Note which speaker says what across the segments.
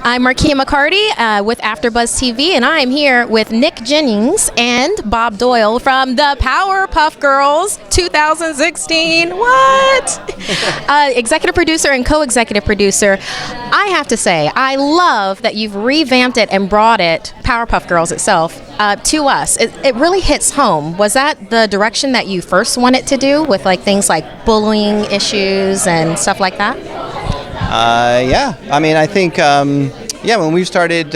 Speaker 1: I'm Markeia McCarty with AfterBuzz TV, and I'm here with Nick Jennings and Bob Doyle from the Powerpuff Girls 2016. What? Executive producer and co-executive producer. I have to say, I love that you've revamped it and brought it, Powerpuff Girls itself, to us. It really hits home. Was that the direction that you first wanted to do with like things like bullying issues and stuff like that?
Speaker 2: Yeah, I mean, I think, when we started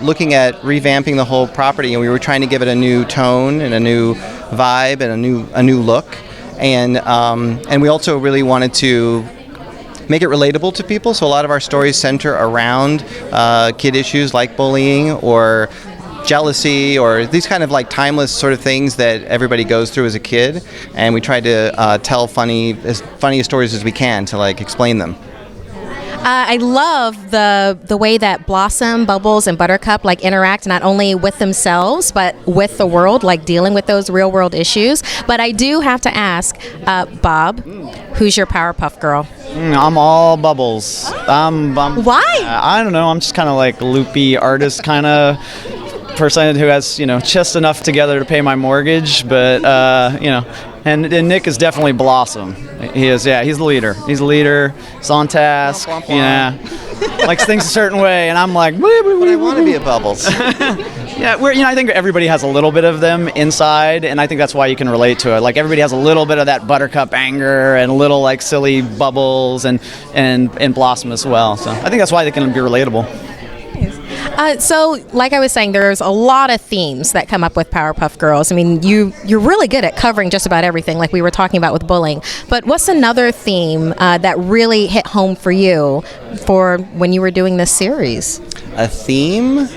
Speaker 2: looking at revamping the whole property, and we were trying to give it a new tone and a new vibe and a new look, and we also really wanted to make it relatable to people. So a lot of our stories center around kid issues like bullying or jealousy or these kind of like timeless sort of things that everybody goes through as a kid, and we tried to tell as funny stories as we can to like explain them.
Speaker 1: I love the way that Blossom, Bubbles, and Buttercup like interact not only with themselves but with the world, like dealing with those real world issues. But I do have to ask, Bob, who's your Powerpuff Girl?
Speaker 3: I'm all Bubbles.
Speaker 1: Why?
Speaker 3: I don't know. I'm just kind of like loopy artist kind of person who has just enough together to pay my mortgage, but and Nick is definitely Blossom. He is, yeah. He's the leader. He's on task. Yeah, likes things a certain way, and I'm like,
Speaker 2: but I want to be a Bubbles.
Speaker 3: Yeah, I think everybody has a little bit of them inside, and I think that's why you can relate to it. Like everybody has a little bit of that Buttercup anger and a little like silly Bubbles and Blossom as well. So I think that's why they can be relatable.
Speaker 1: So, like I was saying, there's a lot of themes that come up with Powerpuff Girls. I mean, you're really good at covering just about everything, like we were talking about with bullying. But what's another theme that really hit home for you for when you were doing this series?
Speaker 2: A theme?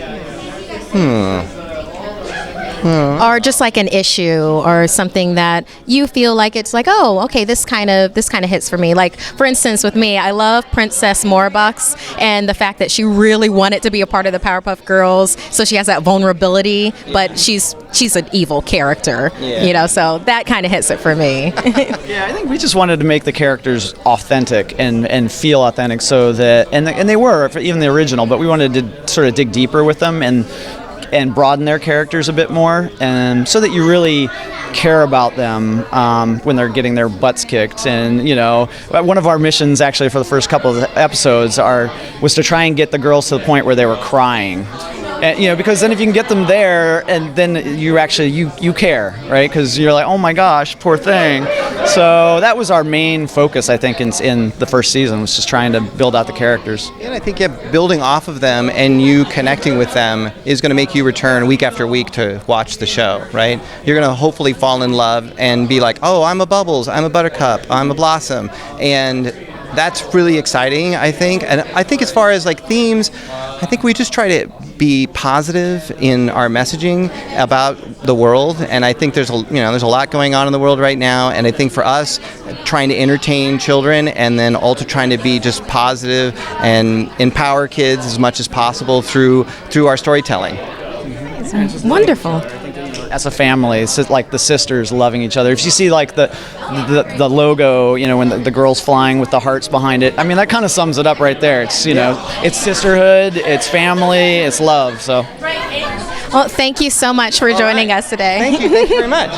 Speaker 1: Or just like an issue or something that you feel like it's like, oh, okay, this kind of hits for me. Like, for instance, with me, I love Princess Morbucks and the fact that she really wanted to be a part of the Powerpuff Girls, so she has that vulnerability, but she's an evil character, so that kind of hits it for me.
Speaker 3: Yeah, I think we just wanted to make the characters authentic and feel authentic, so that and they were even the original, but we wanted to sort of dig deeper with them and broaden their characters a bit more, and so that you really care about them when they're getting their butts kicked. And one of our missions actually for the first couple of episodes was to try and get the girls to the point where they were crying. And, because then if you can get them there, and then you actually you care, right? Because you're like, oh my gosh, poor thing. So that was our main focus, I think, in the first season, was just trying to build out the characters.
Speaker 2: And I think building off of them and you connecting with them is going to make you return week after week to watch the show, right? You're going to hopefully fall in love and be like, oh, I'm a Bubbles, I'm a Buttercup, I'm a Blossom, and that's really exciting, I think. And I think as far as like themes, I think we just try to be positive in our messaging about the world, and I think there's a lot going on in the world right now, and I think for us, trying to entertain children and then also trying to be just positive and empower kids as much as possible through our storytelling.
Speaker 1: Wonderful.
Speaker 3: As a family, it's like the sisters loving each other. If you see like the logo, when the girl's flying with the hearts behind it, I mean, that kind of sums it up right there. It's it's sisterhood, it's family, it's love. So,
Speaker 1: well, thank you so much for joining us today.
Speaker 2: Thank you very much.